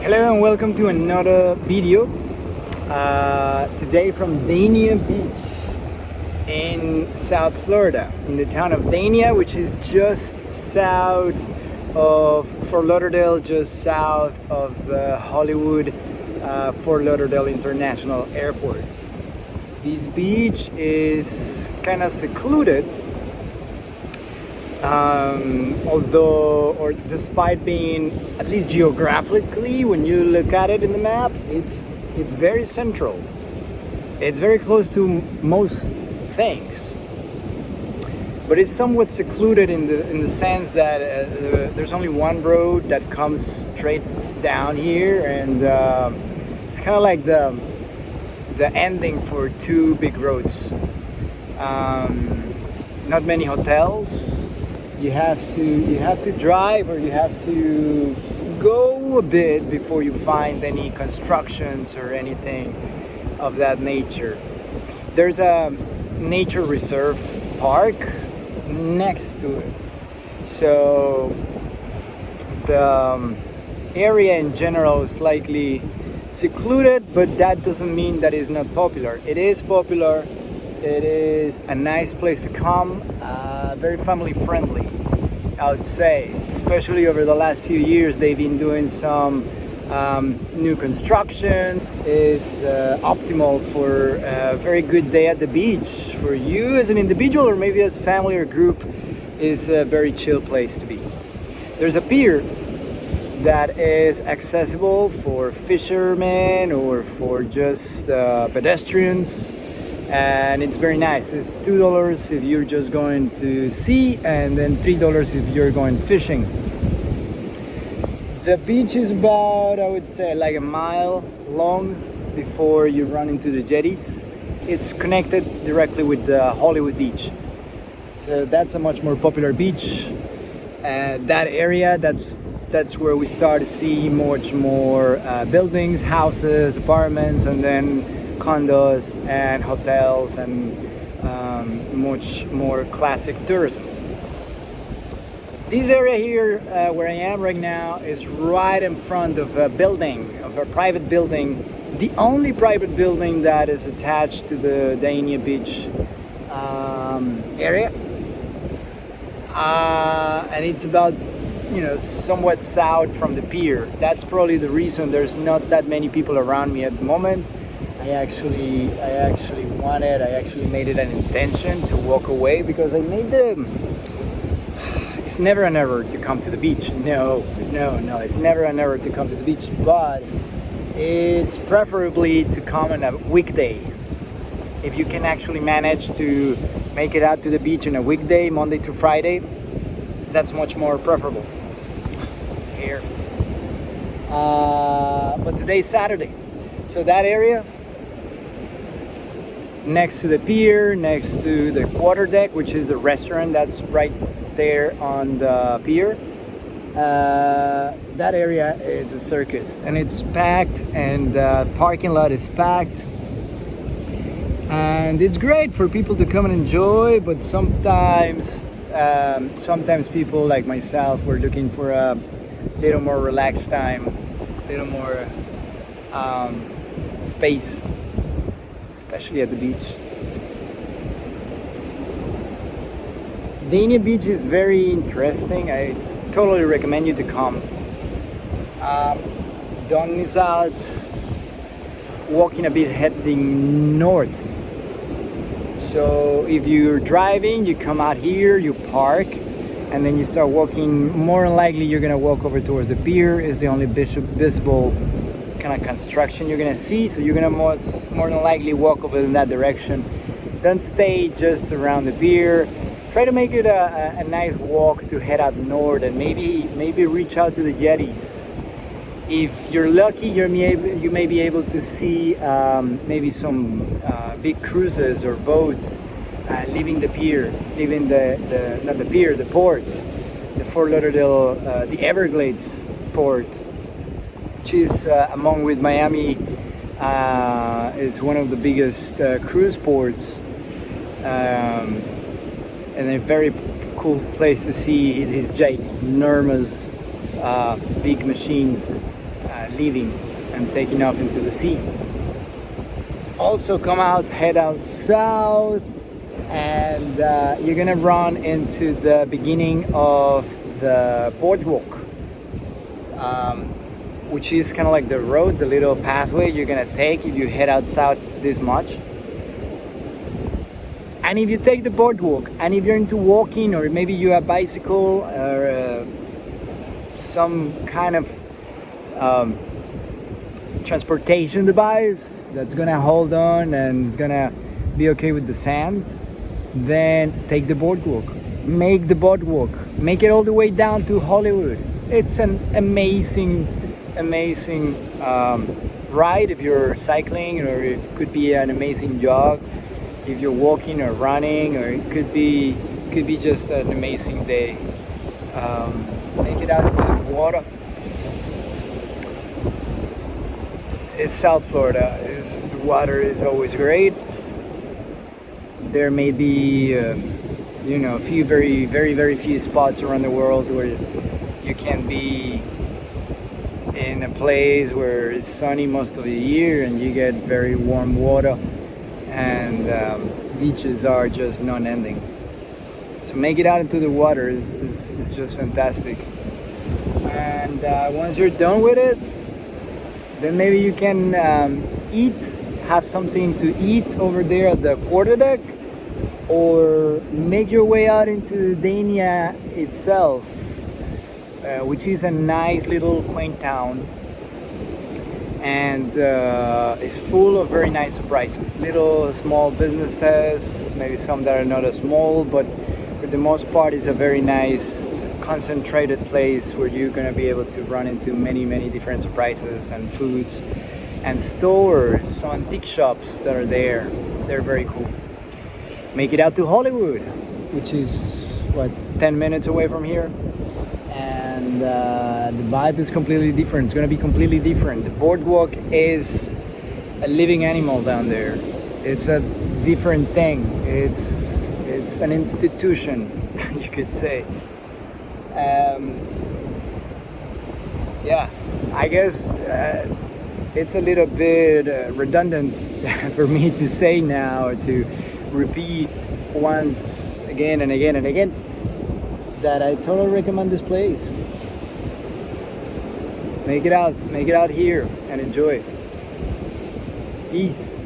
Hello and welcome to another video. Today from Dania Beach in South Florida, in the town of Dania, which is just south of Fort Lauderdale, just south of the Hollywood Fort Lauderdale International Airport. This beach is kind of secluded, despite being, at least geographically, when you look at it in the map, it's very central. It's very close to most things, but it's somewhat secluded in the sense that there's only one road that comes straight down here, and it's kind of like the ending for two big roads. Not many hotels. You have to drive, or you have to go a bit before you find any constructions or anything of that nature. There's a nature reserve park next to it, so the area in general is slightly secluded, but that doesn't mean that it's not popular. It is popular. It is a nice place to come, very family friendly, I would say. Especially over the last few years, they've been doing some new construction. Is optimal for a very good day at the beach. For you as an individual, or maybe as a family or group, is a very chill place to be. There's a pier that is accessible for fishermen or for just pedestrians. And it's very nice. It's $2 if you're just going to sea, and then $3 if you're going fishing. The beach is about, I would say, like a mile long before you run into the jetties. It's connected directly with the Hollywood Beach, so that's a much more popular beach. That area, that's where we start to see much more buildings, houses, apartments, and then condos and hotels, and much more classic tourism. This area here, where I am right now, is right in front of a private building, the only private building that is attached to the Dania Beach area, and it's about, somewhat south from the pier. That's probably the reason there's not that many people around me at the moment. I actually made it an intention to walk away, because it's never an error to come to the beach. No, it's never an error to come to the beach, but it's preferably to come on a weekday. If you can actually manage to make it out to the beach on a weekday, Monday to Friday, that's much more preferable here. But today's Saturday, so that area next to the pier, next to the quarter deck, which is the restaurant that's right there on the pier, that area is a circus, and it's packed, and the parking lot is packed, and it's great for people to come and enjoy. But sometimes people like myself were looking for a little more relaxed time, a little more space, especially at the beach. Dania Beach is very interesting. I totally recommend you to come. Don't miss out walking a bit heading north. So if you're driving, you come out here, you park, and then you start walking. More than likely you're gonna walk over towards the pier. Is the only visible kind of construction you're gonna see, so you're gonna more than likely walk over in that direction. Don't stay just around the pier. Try to make it a nice walk to head out north, and maybe reach out to the jetties. If you're lucky, you may be able to see maybe some big cruises or boats leaving the pier, leaving the port, the Fort Lauderdale, the Everglades port, which is among with Miami, is one of the biggest cruise ports, and a very cool place to see these ginormous big machines leaving and taking off into the sea. Also come out, head out south, and you're gonna run into the beginning of the boardwalk, which is kind of like the road, the little pathway you're gonna take if you head out south this much. And if you take the boardwalk, and if you're into walking, or maybe you have bicycle or some kind of transportation device that's gonna hold on and is gonna be okay with the sand, then take the boardwalk. Make the boardwalk. Make it all the way down to Hollywood. It's an amazing ride if you're cycling, or it could be an amazing jog if you're walking or running, or it could be just an amazing day. Make it out into the water. It's South Florida. The water is always great. There may be a few very few spots around the world where you can be in a place where it's sunny most of the year and you get very warm water, and beaches are just non-ending. So make it out into the water is just fantastic. And once you're done with it, then maybe you can have something to eat over there at the quarterdeck, or make your way out into Dania itself, which is a nice little quaint town, and it's full of very nice surprises. Little small businesses, maybe some that are not as small, but for the most part it's a very nice concentrated place where you're going to be able to run into many different surprises and foods and stores, some antique shops that are there. They're very cool. Make it out to Hollywood, which is 10 minutes away from here, and the vibe is completely different. It's going to be completely different. The boardwalk is a living animal down there. It's a different thing. It's an institution, you could say. Yeah, I guess it's a little bit redundant for me to say now, or to repeat once again and again and again, that I totally recommend this place. Make it out here and enjoy it. Peace.